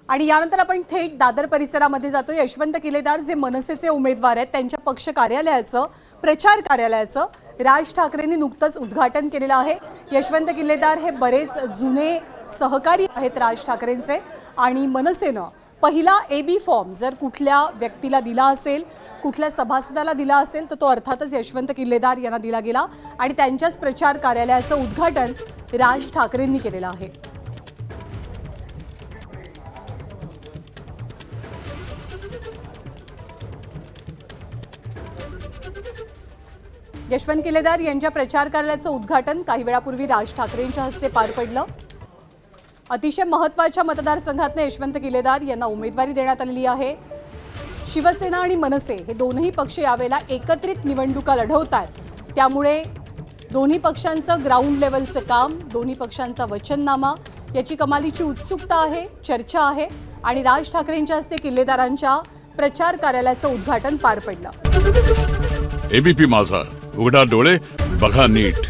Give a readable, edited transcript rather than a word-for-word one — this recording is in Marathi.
आणि यानंतर आपण थेट दादर परिसरामध्ये जातो। यशवंत किल्लेदार जे मनसेचे उमेदवार आहेत त्यांच्या पक्ष कार्यालयाचं प्रचार कार्यालयाचं राज ठाकरेंनी नुकतंच उद्घाटन केलेलं आहे। यशवंत किल्लेदार हे बरेच जुने सहकारी आहेत राज ठाकरेंचे आणि मनसेनं पहिला एबी फॉर्म जर कुठल्या व्यक्तीला दिला असेल, कुठल्या सभासदाला दिला असेल तर तो अर्थातच यशवंत किल्लेदार यांना दिला गेला आणि त्यांच्याच प्रचार कार्यालयाचं उद्घाटन राज ठाकरेंनी केलेलं आहे। यशवंत किल्लेदार यांच्या प्रचार कार्यालयाचं उद्घाटन काही वेळापूर्वी राज ठाकरेंच्या हस्ते पार पडलं। अतिशय महत्त्वाच्या मतदारसंघातून यशवंत किल्लेदार यांना उमेदवारी देण्यात आलेली आहे। शिवसेना आणि मनसे हे दोन्ही पक्ष यावेळेला एकत्रित निवडणुका लढवतात, त्यामुळे दोन्ही पक्षांचं ग्राउंड लेवलचं काम, दोन्ही पक्षांचा वचननामा याची कमालीची उत्सुकता आहे, चर्चा आहे आणि राज ठाकरेंच्या हस्ते किल्लेदारांच्या प्रचार कार्यालयाचं उद्घाटन पार पडलं। एबीपी माझा, उघडा डोळे बघा नीट।